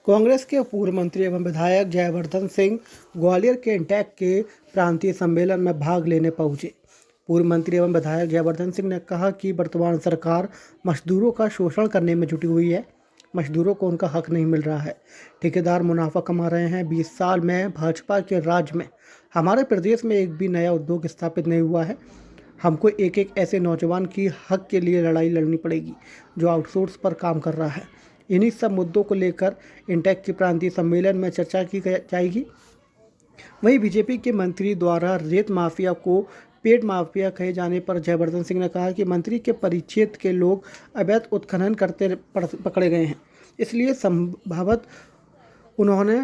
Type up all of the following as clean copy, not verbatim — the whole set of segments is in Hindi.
कांग्रेस के पूर्व मंत्री एवं विधायक जयवर्धन सिंह ग्वालियर के इंटेक के प्रांतीय सम्मेलन में भाग लेने पहुंचे। पूर्व मंत्री एवं विधायक जयवर्धन सिंह ने कहा कि वर्तमान सरकार मजदूरों का शोषण करने में जुटी हुई है। मजदूरों को उनका हक नहीं मिल रहा है। ठेकेदार मुनाफा कमा रहे हैं। 20 साल में भाजपा के राज में हमारे प्रदेश में एक भी नया उद्योग स्थापित नहीं हुआ है। हमको एक एक ऐसे नौजवान की हक के लिए लड़ाई लड़नी पड़ेगी जो आउटसोर्स पर काम कर रहा है। इन्हीं सब मुद्दों को लेकर इंटेक के प्रांतीय सम्मेलन में चर्चा की जाएगी। वहीं बीजेपी के मंत्री द्वारा रेत माफिया को पेट माफिया कहे जाने पर जयवर्धन सिंह ने कहा कि मंत्री के परिक्षेत्र के लोग अवैध उत्खनन करते पकड़े गए हैं, इसलिए संभवत उन्होंने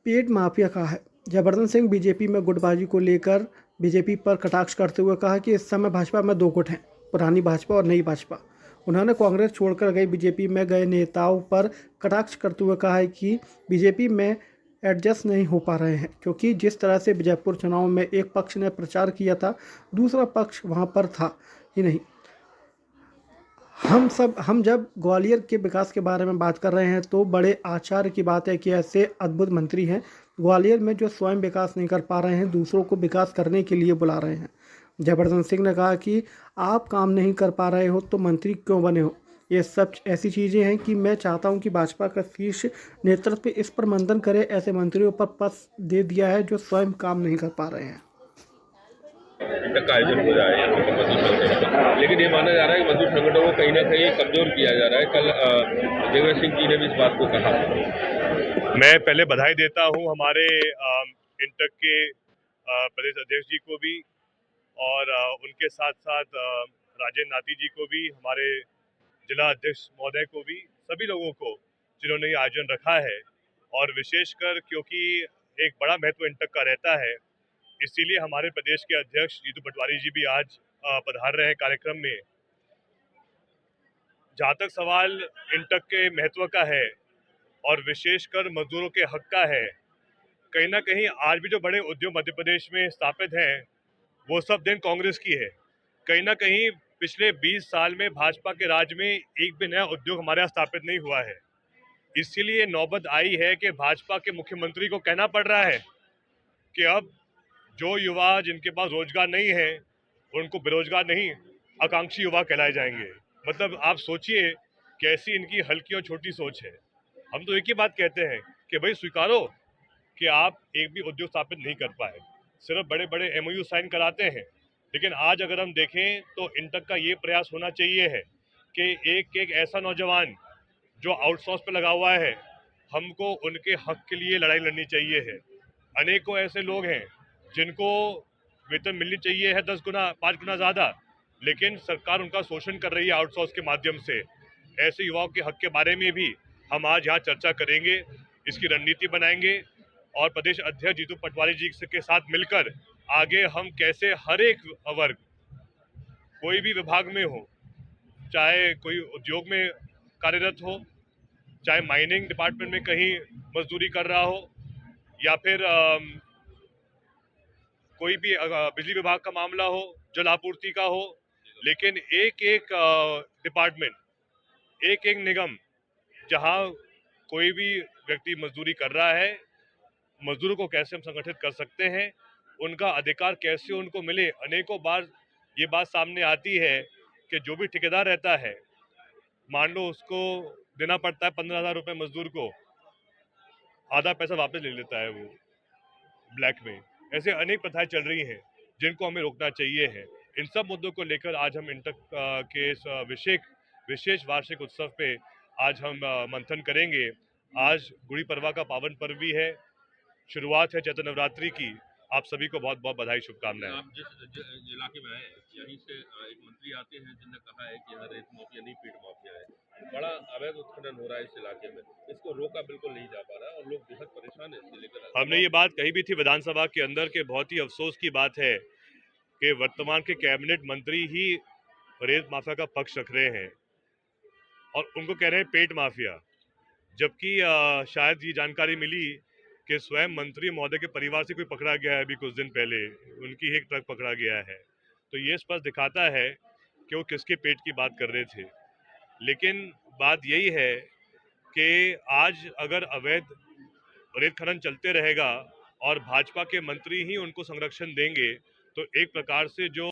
पेट माफिया कहा है। जयवर्धन सिंह बीजेपी में गुटबाजी को लेकर बीजेपी पर कटाक्ष करते हुए कहा कि इस समय भाजपा में दो गुट हैं, पुरानी भाजपा और नई भाजपा। उन्होंने कांग्रेस छोड़कर गई बीजेपी में गए नेताओं पर कटाक्ष करते हुए कहा है कि बीजेपी में एडजस्ट नहीं हो पा रहे हैं, क्योंकि जिस तरह से जयपुर चुनाव में एक पक्ष ने प्रचार किया था, दूसरा पक्ष वहां पर था ही नहीं। हम जब ग्वालियर के विकास के बारे में बात कर रहे हैं तो बड़े आश्चर्य की बात है कि ऐसे अद्भुत मंत्री हैं ग्वालियर में जो स्वयं विकास नहीं कर पा रहे हैं, दूसरों को विकास करने के लिए बुला रहे हैं। जयवर्धन सिंह ने कहा कि आप काम नहीं कर पा रहे हो तो मंत्री क्यों बने हो। ये सब ऐसी चीज़ें हैं कि मैं चाहता हूं कि भाजपा का शीर्ष नेतृत्व इस पर मंथन करे। ऐसे मंत्रियों पर पद दे दिया है जो स्वयं काम नहीं कर पा रहे हैं। तक का आयोजन हो रहा है यहाँ पे मजदूर संगठन, लेकिन ये माना जा रहा है कि मजदूर संगठनों को कहीं ना कहीं कमजोर किया जा रहा है। कल जयवर्धन सिंह जी ने भी इस बात को कहा। मैं पहले बधाई देता हूँ हमारे इंटक के प्रदेश अध्यक्ष जी को भी और उनके साथ साथ राजेंद्र नाती जी को भी, हमारे जिला अध्यक्ष महोदय को भी, सभी लोगों को जिन्होंने ये आयोजन रखा है। और विशेषकर क्योंकि एक बड़ा महत्व इंटक का रहता है, इसीलिए हमारे प्रदेश के अध्यक्ष जीतू पटवारी जी भी आज पधार रहे हैं कार्यक्रम में। जहाँ तक सवाल इंटक के महत्व का है और विशेषकर मजदूरों के हक का है, कहीं ना कहीं आज भी जो बड़े उद्योग मध्य प्रदेश में स्थापित हैं वो सब दिन कांग्रेस की है। कहीं ना कहीं पिछले 20 साल में भाजपा के राज में एक भी नया उद्योग हमारे यहाँ स्थापित नहीं हुआ है। इसीलिए नौबत आई है कि भाजपा के मुख्यमंत्री को कहना पड़ रहा है कि अब जो युवा जिनके पास रोजगार नहीं है उनको बेरोजगार नहीं, आकांक्षी युवा कहलाए जाएंगे। मतलब आप सोचिए कैसी इनकी हल्की और छोटी सोच है। हम तो एक ही बात कहते हैं कि भाई स्वीकारो कि आप एक भी उद्योग स्थापित नहीं कर पाए, सिर्फ बड़े बड़े एमओयू साइन कराते हैं। लेकिन आज अगर हम देखें तो इंटक का ये प्रयास होना चाहिए है कि एक एक ऐसा नौजवान जो आउटसोर्स पे लगा हुआ है, हमको उनके हक के लिए लड़ाई लड़नी चाहिए है। अनेकों ऐसे लोग हैं जिनको वेतन मिलनी चाहिए है 10 गुना 5 गुना ज़्यादा, लेकिन सरकार उनका शोषण कर रही है आउटसोर्स के माध्यम से। ऐसे युवाओं के हक के बारे में भी हम आज यहाँ चर्चा करेंगे, इसकी रणनीति बनाएंगे और प्रदेश अध्यक्ष जीतू पटवारी जी के साथ मिलकर आगे हम कैसे हर एक वर्ग, कोई भी विभाग में हो, चाहे कोई उद्योग में कार्यरत हो, चाहे माइनिंग डिपार्टमेंट में कहीं मजदूरी कर रहा हो, या फिर कोई भी बिजली विभाग का मामला हो, जल आपूर्ति का हो, लेकिन एक एक डिपार्टमेंट, एक एक निगम जहां कोई भी व्यक्ति मजदूरी कर रहा है, मजदूरों को कैसे हम संगठित कर सकते हैं, उनका अधिकार कैसे उनको मिले। अनेकों बार ये बात सामने आती है कि जो भी ठेकेदार रहता है, मान लो उसको देना पड़ता है 15,000 रुपये मजदूर को, आधा पैसा वापस ले लेता है वो ब्लैक में। ऐसे अनेक प्रथाएं चल रही हैं जिनको हमें रोकना चाहिए है। इन सब मुद्दों को लेकर आज हम इंटक के इस विशेष वार्षिक उत्सव पे आज हम मंथन करेंगे। आज गुड़ी पड़वा का पावन पर्व भी है, शुरुआत है चैत्र नवरात्रि की। आप सभी को बहुत बहुत बधाई, शुभकामनाएं। आप जिस इलाके में आए यहीं से एक मंत्री आते हैं जिन्होंने कहा है कि यहाँ रेत माफिया नहीं पेट माफिया है, बड़ा अवैध उत्खनन हो रहा है इस इलाके में, इसको रोका बिल्कुल नहीं जा पा रहा और लोग बेहद परेशान है इससे लेकर। हमने ये बात कही भी थी विधानसभा के अंदर के बहुत ही अफसोस की बात है कि वर्तमान के कैबिनेट मंत्री ही रेत माफिया का पक्ष रख रहे हैं और उनको कह रहे हैं पेट माफिया, जबकि शायद ये जानकारी मिली कि स्वयं मंत्री महोदय के परिवार से कोई पकड़ा गया है। अभी कुछ दिन पहले उनकी एक ट्रक पकड़ा गया है, तो ये स्पष्ट दिखाता है कि वो किसके पेट की बात कर रहे थे। लेकिन बात यही है कि आज अगर अवैध रेत खनन चलते रहेगा और भाजपा के मंत्री ही उनको संरक्षण देंगे तो एक प्रकार से जो